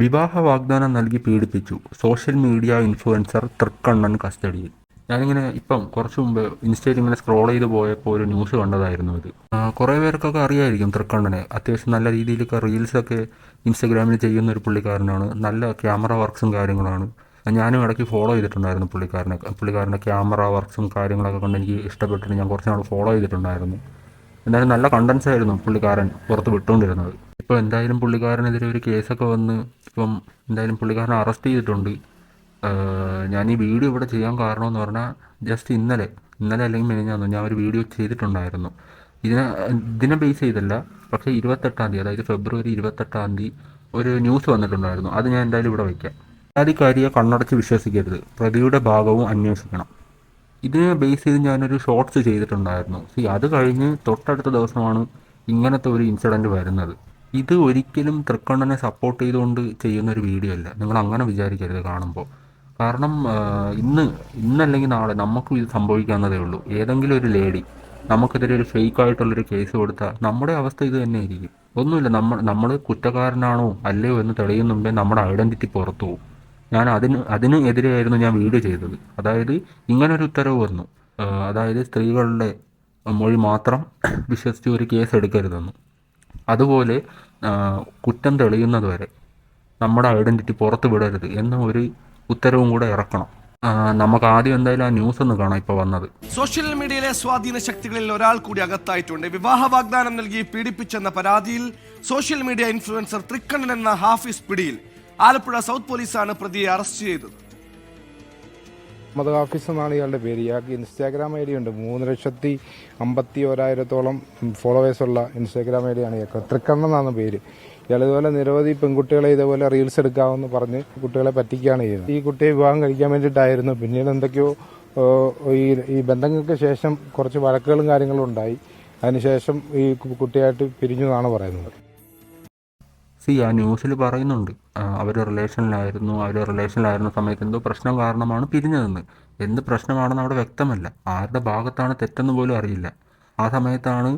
വിവാഹ വാഗ്ദാനം നൽകി പീഡിപ്പിച്ചു. സോഷ്യൽ മീഡിയ ഇൻഫ്ലുവൻസർ തൃക്കണ്ണൻ കസ്റ്റഡിയിൽ. ഞാനിങ്ങനെ ഇപ്പം കുറച്ച് മുമ്പ് ഇൻസ്റ്റയിൽ ഇങ്ങനെ സ്ക്രോൾ ചെയ്ത് പോയപ്പോൾ ഒരു ന്യൂസ് കണ്ടതായിരുന്നു ഇത്. കുറേ പേർക്കൊക്കെ അറിയായിരിക്കും തൃക്കണ്ണനെ. അത്യാവശ്യം നല്ല രീതിയിലൊക്കെ റീൽസൊക്കെ ഇൻസ്റ്റഗ്രാമിൽ ചെയ്യുന്ന ഒരു പുള്ളിക്കാരനാണ്. നല്ല ക്യാമറ വർക്ക്സും കാര്യങ്ങളാണ്. ഞാനും ഇടയ്ക്ക് ഫോളോ ചെയ്തിട്ടുണ്ടായിരുന്നു പുള്ളിക്കാരൻ്റെ ക്യാമറ വർക്ക്സും കാര്യങ്ങളൊക്കെ കൊണ്ട് എനിക്ക് ഇഷ്ടപ്പെട്ടിട്ട് ഞാൻ കുറച്ച് നാൾ ഫോളോ ചെയ്തിട്ടുണ്ടായിരുന്നു. എന്തായാലും നല്ല കണ്ടൻസ് ആയിരുന്നു പുള്ളിക്കാരൻ പുറത്ത് വിട്ടുകൊണ്ടിരുന്നത്. ഇപ്പോൾ എന്തായാലും പുള്ളിക്കാരനെതിരെ ഒരു കേസൊക്കെ വന്ന് ഇപ്പം എന്തായാലും പുള്ളിക്കാരനെ അറസ്റ്റ് ചെയ്തിട്ടുണ്ട്. ഞാൻ ഈ വീഡിയോ ഇവിടെ ചെയ്യാൻ കാരണമെന്ന് പറഞ്ഞാൽ ജസ്റ്റ് ഇന്നലെ അല്ലെങ്കിൽ മിനിഞ്ഞാന്ന് ഞാൻ ഒരു വീഡിയോ ചെയ്തിട്ടുണ്ടായിരുന്നു. ഇതിനെ ബേസ് ചെയ്തല്ല, പക്ഷേ 28-ാം തീയതി, അതായത് ഫെബ്രുവരി 28-ാം തീയതി ഒരു ന്യൂസ് വന്നിട്ടുണ്ടായിരുന്നു. അത് ഞാൻ എന്തായാലും ഇവിടെ വയ്ക്കാം. പരാതിക്കാരിയെ കണ്ണടച്ച് വിശ്വസിക്കരുത്, പ്രതിയുടെ ഭാഗവും അന്വേഷിക്കണം. ഇതിനെ ബേസ് ചെയ്ത് ഞാനൊരു ഷോർട്സ് ചെയ്തിട്ടുണ്ടായിരുന്നു. അത് കഴിഞ്ഞ് തൊട്ടടുത്ത ദിവസമാണ് ഇങ്ങനത്തെ ഒരു ഇൻസിഡൻറ്റ് വരുന്നത്. ഇത് ഒരിക്കലും തൃക്കണ്ണനെ സപ്പോർട്ട് ചെയ്തുകൊണ്ട് ചെയ്യുന്നൊരു വീഡിയോ അല്ല. നിങ്ങൾ അങ്ങനെ വിചാരിക്കരുത് കാണുമ്പോൾ. കാരണം ഇന്നല്ലെങ്കിൽ നാളെ നമുക്കും ഇത് സംഭവിക്കാവുന്നതേ ഉള്ളൂ. ഏതെങ്കിലും ഒരു ലേഡി നമുക്കെതിരെ ഒരു ഫേക്കായിട്ടുള്ളൊരു കേസ് കൊടുത്താൽ നമ്മുടെ അവസ്ഥ ഇത് തന്നെയായിരിക്കും. ഒന്നുമില്ല, നമ്മൾ കുറ്റക്കാരനാണോ അല്ലയോ എന്ന് തെളിയുന്ന മുമ്പേ നമ്മുടെ ഐഡൻറ്റിറ്റി പുറത്തു പോകും. ഞാൻ അതിന് എതിരെയായിരുന്നു ഞാൻ വീഡിയോ ചെയ്തത്. അതായത് ഇങ്ങനൊരു ഉത്തരവ് വന്നു, അതായത് സ്ത്രീകളുടെ മൊഴി മാത്രം വിശ്വസിച്ച് ഒരു കേസ് എടുക്കരുതെന്ന്. അതുപോലെ കുറ്റം തെളിയുന്നത് വരെ നമ്മുടെ ഐഡൻറ്റിറ്റി പുറത്ത് വിടരുത് എന്ന ഒരു ഉത്തരവും കൂടെ ഇറക്കണം. നമുക്ക് ആദ്യം എന്തായാലും ആ ന്യൂസ് ഒന്ന് കാണാം ഇപ്പോൾ വന്നത്. സോഷ്യൽ മീഡിയയിലെ സ്വാധീന ശക്തികളിൽ ഒരാൾ കൂടി അകത്തായിട്ടുണ്ട്. വിവാഹ വാഗ്ദാനം നൽകി പീഡിപ്പിച്ചെന്ന പരാതിയിൽ സോഷ്യൽ മീഡിയ ഇൻഫ്ലുവൻസർ തൃക്കണ്ണൻ എന്ന ഹാഫിസ് പിടിയിൽ. ആലപ്പുഴ സൗത്ത് പോലീസാണ് പ്രതിയെ അറസ്റ്റ് ചെയ്തത്. മുഹമ്മദ് ഹാഫിസ് എന്നാണ് ഇയാളുടെ പേര്. ഇയാൾക്ക് ഇൻസ്റ്റാഗ്രാം ഐ ഡി ഉണ്ട്. 3,51,000 ഫോളോവേഴ്സുള്ള ഇൻസ്റ്റാഗ്രാം ഐ ഡിയാണ് ഇയാൾക്ക്. തൃക്കണ്ണൻ എന്നാണ് പേര്. ഇയാൾ ഇതുപോലെ നിരവധി പെൺകുട്ടികളെ ഇതേപോലെ റീൽസ് എടുക്കാമെന്ന് പറഞ്ഞ് കുട്ടികളെ പറ്റിക്കുകയാണ് ചെയ്യുന്നത്. ഈ കുട്ടിയെ വിവാഹം കഴിക്കാൻ വേണ്ടിയിട്ടായിരുന്നു. പിന്നീട് എന്തൊക്കെയോ ഈ ബന്ധങ്ങൾക്ക് ശേഷം കുറച്ച് വഴക്കുകളും കാര്യങ്ങളും ഉണ്ടായി. അതിനുശേഷം ഈ കുട്ടിയായിട്ട് പിരിഞ്ഞു എന്നാണ് പറയുന്നത്. ആ ന്യൂസിൽ പറയുന്നുണ്ട് അവർ റിലേഷനിലായിരുന്ന സമയത്ത് എന്തോ പ്രശ്നം കാരണമാണ് പിരിഞ്ഞതെന്ന്. എന്ത് പ്രശ്നമാണെന്ന് അവിടെ വ്യക്തമല്ല. ആരുടെ ഭാഗത്താണ് തെറ്റെന്ന് പോലും അറിയില്ല. ആ സമയത്താണ്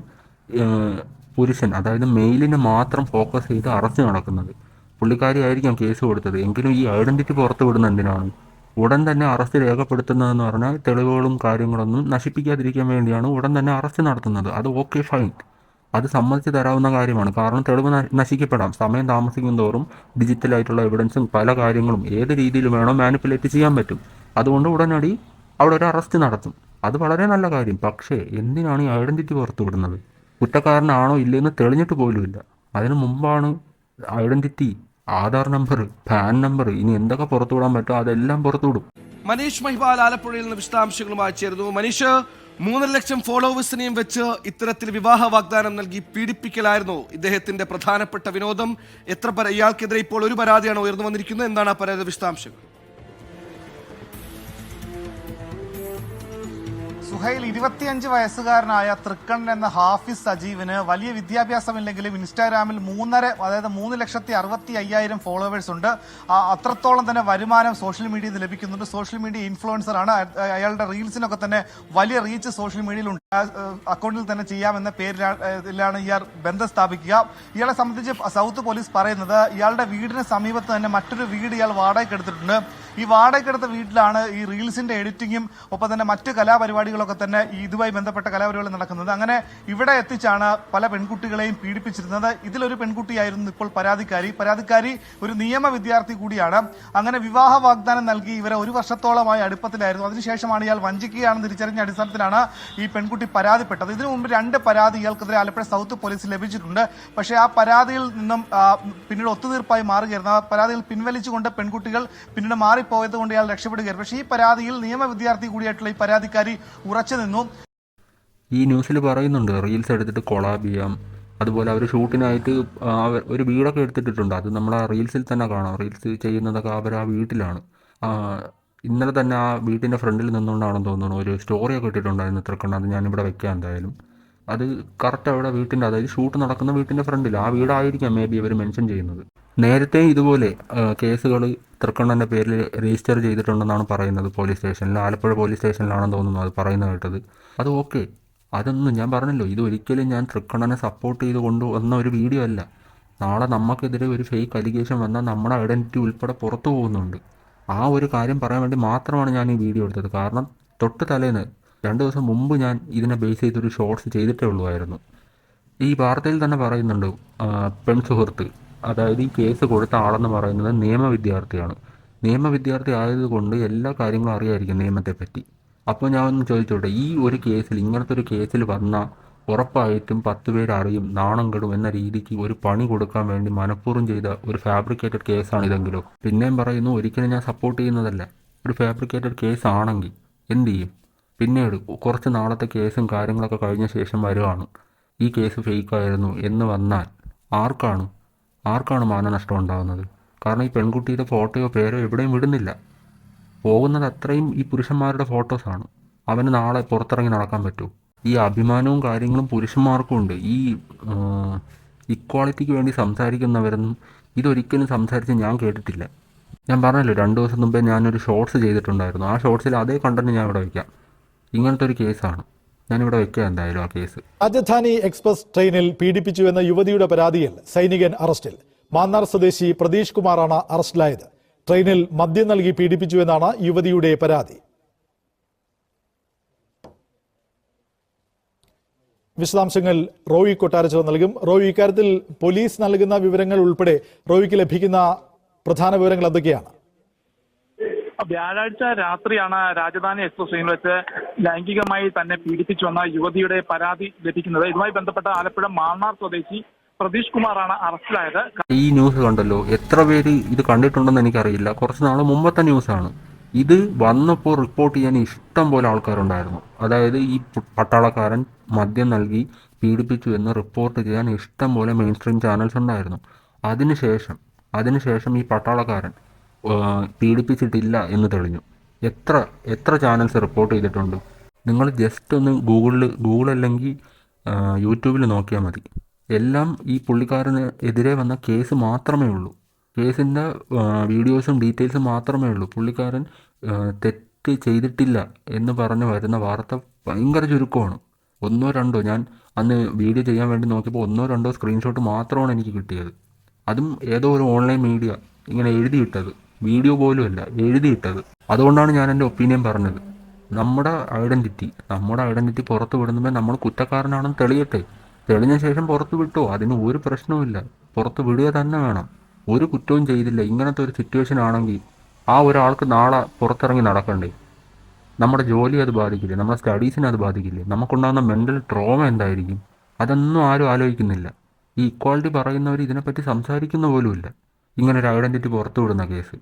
പുരുഷൻ, അതായത് മെയിലിനെ മാത്രം ഫോക്കസ് ചെയ്ത് അറസ്റ്റ് നടക്കുന്നത്. പുള്ളിക്കാരി ആയിരിക്കാം കേസ് കൊടുത്തത്. എങ്കിലും ഈ ഐഡൻറ്റിറ്റി പുറത്ത് വിടുന്ന എന്തിനാണ്? ഉടൻ തന്നെ അറസ്റ്റ് രേഖപ്പെടുത്തുന്നതെന്ന് പറഞ്ഞാൽ തെളിവുകളും കാര്യങ്ങളൊന്നും നശിപ്പിക്കാതിരിക്കാൻ വേണ്ടിയാണ് ഉടൻ തന്നെ അറസ്റ്റ് നടത്തുന്നത്. അത് ഓക്കെ, ഫൈൻ, അത് സമ്മതിച്ച് തരാവുന്ന കാര്യമാണ്. കാരണം തെളിവ് നശിക്കപ്പെടാം. സമയം താമസിക്കും തോറും ഡിജിറ്റലായിട്ടുള്ള എവിഡൻസും പല കാര്യങ്ങളും ഏത് രീതിയിൽ വേണോ മാനിപ്പുലേറ്റ് ചെയ്യാൻ പറ്റും. അതുകൊണ്ട് ഉടനടി അവിടെ ഒരു അറസ്റ്റ് നടത്തും. അത് വളരെ നല്ല കാര്യം. പക്ഷേ എന്തിനാണ് ഈ ഐഡൻറ്റിറ്റി പുറത്തു വിടുന്നത്? കുറ്റക്കാരനാണോ ഇല്ലയെന്ന് തെളിഞ്ഞിട്ട് പോലുമില്ല. അതിനു മുമ്പാണ് identity, Aadhaar number, pan number, ഇനി എന്തൊക്കെ പുറത്തുവിടാൻ പറ്റുമോ അതെല്ലാം പുറത്തുവിടും. മനീഷ് മഹിബാൽ ആലപ്പുഴയിൽ നിന്ന് വിശദാംശങ്ങളുമായി ചേർന്നു. മനീഷ്, 3 ലക്ഷം ഫോളോവേഴ്സിനെയും വെച്ച് ഇത്തരത്തിൽ വിവാഹ വാഗ്ദാനം നൽകി പീഡിപ്പിക്കലായിരുന്നു ഇദ്ദേഹത്തിന്റെ പ്രധാനപ്പെട്ട വിനോദം. ഇയാൾക്കെതിരെ ഇപ്പോൾ ഒരു പരാതിയാണ് ഉയർന്നു വന്നിരിക്കുന്നത്. എന്താണ് ആ പരാതി വിശദാംശങ്ങൾ? സുഹൈൽ, 25 വയസ്സുകാരനായ തൃക്കണ്ണൻ എന്ന ഹാഫിസ് സജീവിന് വലിയ വിദ്യാഭ്യാസമില്ലെങ്കിലും ഇൻസ്റ്റാഗ്രാമിൽ 3,60,65,000 ഫോളോവേഴ്സ് ഉണ്ട്. അത്രത്തോളം തന്നെ വരുമാനം സോഷ്യൽ മീഡിയയിൽ നിന്ന് ലഭിക്കുന്നുണ്ട്. സോഷ്യൽ മീഡിയ ഇൻഫ്ലുവൻസർ ആണ്. അയാളുടെ റീൽസിനൊക്കെ തന്നെ വലിയ റീച്ച് സോഷ്യൽ മീഡിയയിൽ അക്കൗണ്ടിൽ തന്നെ ചെയ്യാമെന്ന പേരിലാണ് ഇയാൾ ബന്ധം സ്ഥാപിക്കുക. ഇയാളെ സംബന്ധിച്ച് സൗത്ത് പോലീസ് പറയുന്നത് ഇയാളുടെ വീടിന് സമീപത്ത് തന്നെ മറ്റൊരു വീട് ഇയാൾ വാടകയ്ക്ക് എടുത്തിട്ടുണ്ട്. ഈ വാടകയ്ക്കെടുത്ത വീട്ടിലാണ് ഈ റീൽസിന്റെ എഡിറ്റിങ്ങും ഒപ്പം തന്നെ മറ്റു കലാപരിപാടികളൊക്കെ തന്നെ ഇതുമായി ബന്ധപ്പെട്ട കലാപരിപാടികൾ നടക്കുന്നത്. അങ്ങനെ ഇവിടെ എത്തിച്ചാണ് പല പെൺകുട്ടികളെയും പീഡിപ്പിച്ചിരുന്നത്. ഇതിലൊരു പെൺകുട്ടിയായിരുന്നു ഇപ്പോൾ പരാതിക്കാരി ഒരു നിയമ വിദ്യാർത്ഥി കൂടിയാണ്. അങ്ങനെ വിവാഹ വാഗ്ദാനം നൽകി ഇവരെ 1 വർഷത്തോളമായി അടുപ്പത്തിലായിരുന്നു. അതിനുശേഷമാണ് ഇയാൾ വഞ്ചിക്കുകയാണെന്ന് തിരിച്ചറിഞ്ഞ അടിസ്ഥാനത്തിലാണ് ഈ പെൺകുട്ടി പരാതിപ്പെട്ടത്. ഇതിനു മുമ്പ് 2 പരാതി ഇയാൾക്കെതിരെ ആലപ്പുഴ സൗത്ത് പോലീസ് ലഭിച്ചിട്ടുണ്ട്. പക്ഷേ ആ പരാതിയിൽ നിന്നും പിന്നീട് ഒത്തുതീർപ്പായി മാറുകയായിരുന്നു. ആ പരാതികൾ പിൻവലിച്ചുകൊണ്ട് പെൺകുട്ടികൾ പിന്നീട് മാറിപ്പോയത് കൊണ്ട് ഇയാൾ രക്ഷപ്പെടുകയായിരുന്നു. പക്ഷേ ഈ പരാതിയിൽ നിയമ വിദ്യാർത്ഥി കൂടിയായിട്ടുള്ള ഈ പരാതിക്കാരി ഉറച്ചു നിന്നു. ഈ ന്യൂസിൽ പറയുന്നുണ്ട് റീൽസ് എടുത്തിട്ട് കൊളാബ് ചെയ്യാം. അതുപോലെ അവർ ഷൂട്ടിനായിട്ട് ഒരു വീടൊക്കെ എടുത്തിട്ടുണ്ട്. അത് നമ്മൾ ആ റീൽസിൽ തന്നെ കാണാം. റീൽസ് ചെയ്യുന്നതൊക്കെ അവർ ആ വീട്ടിലാണ്. ഇന്നലെ തന്നെ ആ വീട്ടിൻ്റെ ഫ്രണ്ടിൽ നിന്നുകൊണ്ടാണെന്ന് തോന്നുന്നു ഒരു സ്റ്റോറിയൊക്കെ ഇട്ടിട്ടുണ്ടായിരുന്നു തൃക്കണ്ണൻ. അത് ഞാനിവിടെ വെക്കാം എന്തായാലും. അത് കറക്റ്റ് അവിടെ വീട്ടിൻ്റെ, അതായത് ഷൂട്ട് നടക്കുന്ന വീട്ടിൻ്റെ ഫ്രണ്ടിൽ ആ വീടായിരിക്കാം മേ ബി അവർ മെൻഷൻ ചെയ്യുന്നത്. നേരത്തെ ഇതുപോലെ കേസുകൾ തൃക്കണ്ണൻ്റെ പേരിൽ രജിസ്റ്റർ ചെയ്തിട്ടുണ്ടെന്നാണ് പറയുന്നത് പോലീസ് സ്റ്റേഷനിൽ. ആലപ്പുഴ പോലീസ് സ്റ്റേഷനിലാണെന്ന് തോന്നുന്നു അത് പറയുന്നത് കേട്ടത്. അത് ഓക്കെ, അതൊന്നും ഞാൻ പറഞ്ഞല്ലോ, ഇത് ഒരിക്കലും ഞാൻ തൃക്കണ്ണനെ സപ്പോർട്ട് ചെയ്ത് കൊണ്ടുവന്ന ഒരു വീഡിയോ അല്ല. നാളെ നമുക്കെതിരെ ഒരു ഫേക്ക് അലിഗേഷൻ വന്നാൽ നമ്മുടെ ഐഡൻറ്റിറ്റി ഉൾപ്പെടെ പുറത്തു പോകുന്നുണ്ട്. ആ ഒരു കാര്യം പറയാൻ വേണ്ടി മാത്രമാണ് ഞാൻ ഈ വീഡിയോ എടുത്തത്. കാരണം തൊട്ട് തലേന്ന് 2 ദിവസം മുമ്പ് ഞാൻ ഇതിനെ ബേസ് ചെയ്തൊരു ഷോർട്സ് ചെയ്തിട്ടേ ഉള്ളൂ. ഈ വാർത്തയിൽ തന്നെ പറയുന്നുണ്ട്, പെൺസുഹൃത്ത്, അതായത് ഈ കേസ് കൊടുത്ത ആളെന്ന് പറയുന്നത് നിയമവിദ്യാർത്ഥിയാണ്. നിയമവിദ്യാർത്ഥി ആയതുകൊണ്ട് എല്ലാ കാര്യങ്ങളും അറിയായിരിക്കും നിയമത്തെപ്പറ്റി. അപ്പോൾ ഞാൻ ഒന്ന് ചോദിച്ചോട്ടെ, ഈ ഒരു കേസിൽ, ഇങ്ങനത്തെ ഒരു കേസിൽ വന്നാൽ ഉറപ്പായിട്ടും 10 പേര് അറിയും, നാണം കെടും എന്ന രീതിക്ക് ഒരു പണി കൊടുക്കാൻ വേണ്ടി മനഃപൂർവ്വം ചെയ്ത ഒരു ഫാബ്രിക്കേറ്റഡ് കേസാണ് ഇതെങ്കിലോ. പിന്നെയും പറയുന്നു, ഒരിക്കലും ഞാൻ സപ്പോർട്ട് ചെയ്യുന്നതല്ല. ഒരു ഫാബ്രിക്കേറ്റഡ് കേസ് ആണെങ്കിൽ എന്ത് ചെയ്യും? പിന്നീട് കുറച്ച് നാളത്തെ കേസും കാര്യങ്ങളൊക്കെ കഴിഞ്ഞ ശേഷം വരുവാണ് ഈ കേസ് ഫേക്കായിരുന്നു എന്ന് വന്നാൽ ആർക്കാണ് മാനനഷ്ടം ഉണ്ടാകുന്നത്? കാരണം ഈ പെൺകുട്ടിയുടെ ഫോട്ടോയോ പേരോ എവിടെയും വിടുന്നില്ല. പോകുന്നത് അത്രയും ഈ പുരുഷന്മാരുടെ ഫോട്ടോസാണ്. അവന് നാളെ പുറത്തിറങ്ങി നടക്കാൻ പറ്റുമോ? ഈ അഭിമാനവും കാര്യങ്ങളും പുരുഷന്മാർക്കും ഉണ്ട്. ഈ ഇക്വാളിറ്റിക്ക് വേണ്ടി സംസാരിക്കുന്നവരൊന്നും ഇതൊരിക്കലും സംസാരിച്ച് ഞാൻ കേട്ടിട്ടില്ല. ഞാൻ പറഞ്ഞല്ലോ, 2 ദിവസം മുമ്പേ ഞാനൊരു ഷോർട്സ് ചെയ്തിട്ടുണ്ടായിരുന്നു. ആ ഷോർട്സിൽ അതേ കണ്ടന്റ് ഞാൻ ഇവിടെ വയ്ക്കാം. ഇങ്ങനത്തെ ഒരു കേസാണ് ഞാനിവിടെ വയ്ക്കുക. എന്തായാലും ആ കേസ് രാജധാനി എക്സ്പ്രസ് ട്രെയിനിൽ പീഡിപ്പിച്ചു എന്ന യുവതിയുടെ പരാതിയിൽ സൈനികൻ അറസ്റ്റിൽ. മാന്നാർ സ്വദേശി പ്രതീഷ് കുമാറാണ് അറസ്റ്റിലായത്. ട്രെയിനിൽ മദ്യം നൽകി പീഡിപ്പിച്ചു എന്നാണ് യുവതിയുടെ പരാതി. വിശദാംശങ്ങൾ റോയി കൊട്ടാരച്ചർ നൽകും. റോയി, ഇക്കാര്യത്തിൽ പോലീസ് നൽകുന്ന വിവരങ്ങൾ ഉൾപ്പെടെ റോയിക്ക് ലഭിക്കുന്ന പ്രധാന വിവരങ്ങൾ എന്തൊക്കെയാണ്? വ്യാഴാഴ്ച രാത്രിയാണ് രാജധാനി എക്സ്പ്രസ് ട്രെയിനിൽ വെച്ച് ലൈംഗികമായി തന്നെ പീഡിപ്പിച്ചുവെന്ന യുവതിയുടെ പരാതി ലഭിക്കുന്നത്. ഇതുമായി ബന്ധപ്പെട്ട ആലപ്പുഴ മാന്നാർ സ്വദേശി പ്രതീഷ് കുമാറാണ് അറസ്റ്റിലായത്. ഈ ന്യൂസ് കണ്ടല്ലോ, എത്ര പേര് ഇത് കണ്ടിട്ടുണ്ടെന്ന് എനിക്കറിയില്ല. കുറച്ച് നാൾ മുമ്പത്തെ ന്യൂസാണ്. ഇത് വന്നപ്പോൾ റിപ്പോർട്ട് ചെയ്യാൻ ഇഷ്ടം പോലെ ആൾക്കാരുണ്ടായിരുന്നു. അതായത് ഈ പട്ടാളക്കാരൻ മദ്യം നൽകി പീഡിപ്പിച്ചു എന്ന് റിപ്പോർട്ട് ചെയ്യാൻ ഇഷ്ടം പോലെ മെയിൻ സ്ട്രീം ചാനൽസ് ഉണ്ടായിരുന്നു. അതിനുശേഷം ഈ പട്ടാളക്കാരൻ പീഡിപ്പിച്ചിട്ടില്ല എന്ന് തെളിഞ്ഞു. എത്ര ചാനൽസ് റിപ്പോർട്ട് ചെയ്തിട്ടുണ്ട്? നിങ്ങൾ ജസ്റ്റ് ഒന്ന് ഗൂഗിൾ അല്ലെങ്കിൽ യൂട്യൂബിൽ നോക്കിയാൽ മതി. എല്ലാം ഈ പുള്ളിക്കാരന് എതിരെ വന്ന കേസ് മാത്രമേ ഉള്ളൂ. കേസിൻ്റെ വീഡിയോസും ഡീറ്റെയിൽസും മാത്രമേ ഉള്ളൂ. പുള്ളിക്കാരൻ തെറ്റ് ചെയ്തിട്ടില്ല എന്ന് പറഞ്ഞ് വരുന്ന വാർത്ത ഭയങ്കര ചുരുക്കമാണ്. 1-2 ഞാൻ അന്ന് വീഡിയോ ചെയ്യാൻ വേണ്ടി നോക്കിയപ്പോൾ 1-2 സ്ക്രീൻഷോട്ട് മാത്രമാണ് എനിക്ക് കിട്ടിയത്. അതും ഏതോ ഒരു ഓൺലൈൻ മീഡിയ ഇങ്ങനെ എഴുതിയിട്ടത്, വീഡിയോ പോലും അല്ല, എഴുതിയിട്ടത്. അതുകൊണ്ടാണ് ഞാൻ എൻ്റെ ഒപ്പീനിയൻ പറഞ്ഞത്. നമ്മുടെ ഐഡൻറ്റിറ്റി പുറത്ത് വിടുമ്പോൾ നമ്മൾ കുറ്റക്കാരനാണെന്ന് തെളിയട്ടെ. തെളിഞ്ഞ ശേഷം പുറത്ത് വിട്ടോ, അതിന് ഒരു പ്രശ്നവുമില്ല. പുറത്ത് വിടുക തന്നെ വേണം. ഒരു കുറ്റവും ചെയ്തില്ല. ഇങ്ങനത്തെ ഒരു സിറ്റുവേഷൻ ആണെങ്കിൽ ആ ഒരാൾക്ക് നാളെ പുറത്തിറങ്ങി നടക്കണ്ടേ? നമ്മുടെ ജോലി അത് ബാധിക്കില്ലേ? നമ്മുടെ സ്റ്റഡീസിനെ അത് ബാധിക്കില്ലേ? നമുക്കുണ്ടാകുന്ന മെൻ്റൽ ട്രോമ എന്തായിരിക്കും? അതൊന്നും ആരും ആലോചിക്കുന്നില്ല. ഈ ഇക്വാളിറ്റി പറയുന്നവർ ഇതിനെപ്പറ്റി സംസാരിക്കുന്ന പോലുമില്ല. ഇങ്ങനൊരു ഐഡൻറ്റിറ്റി പുറത്തു വിടുന്ന കേസ്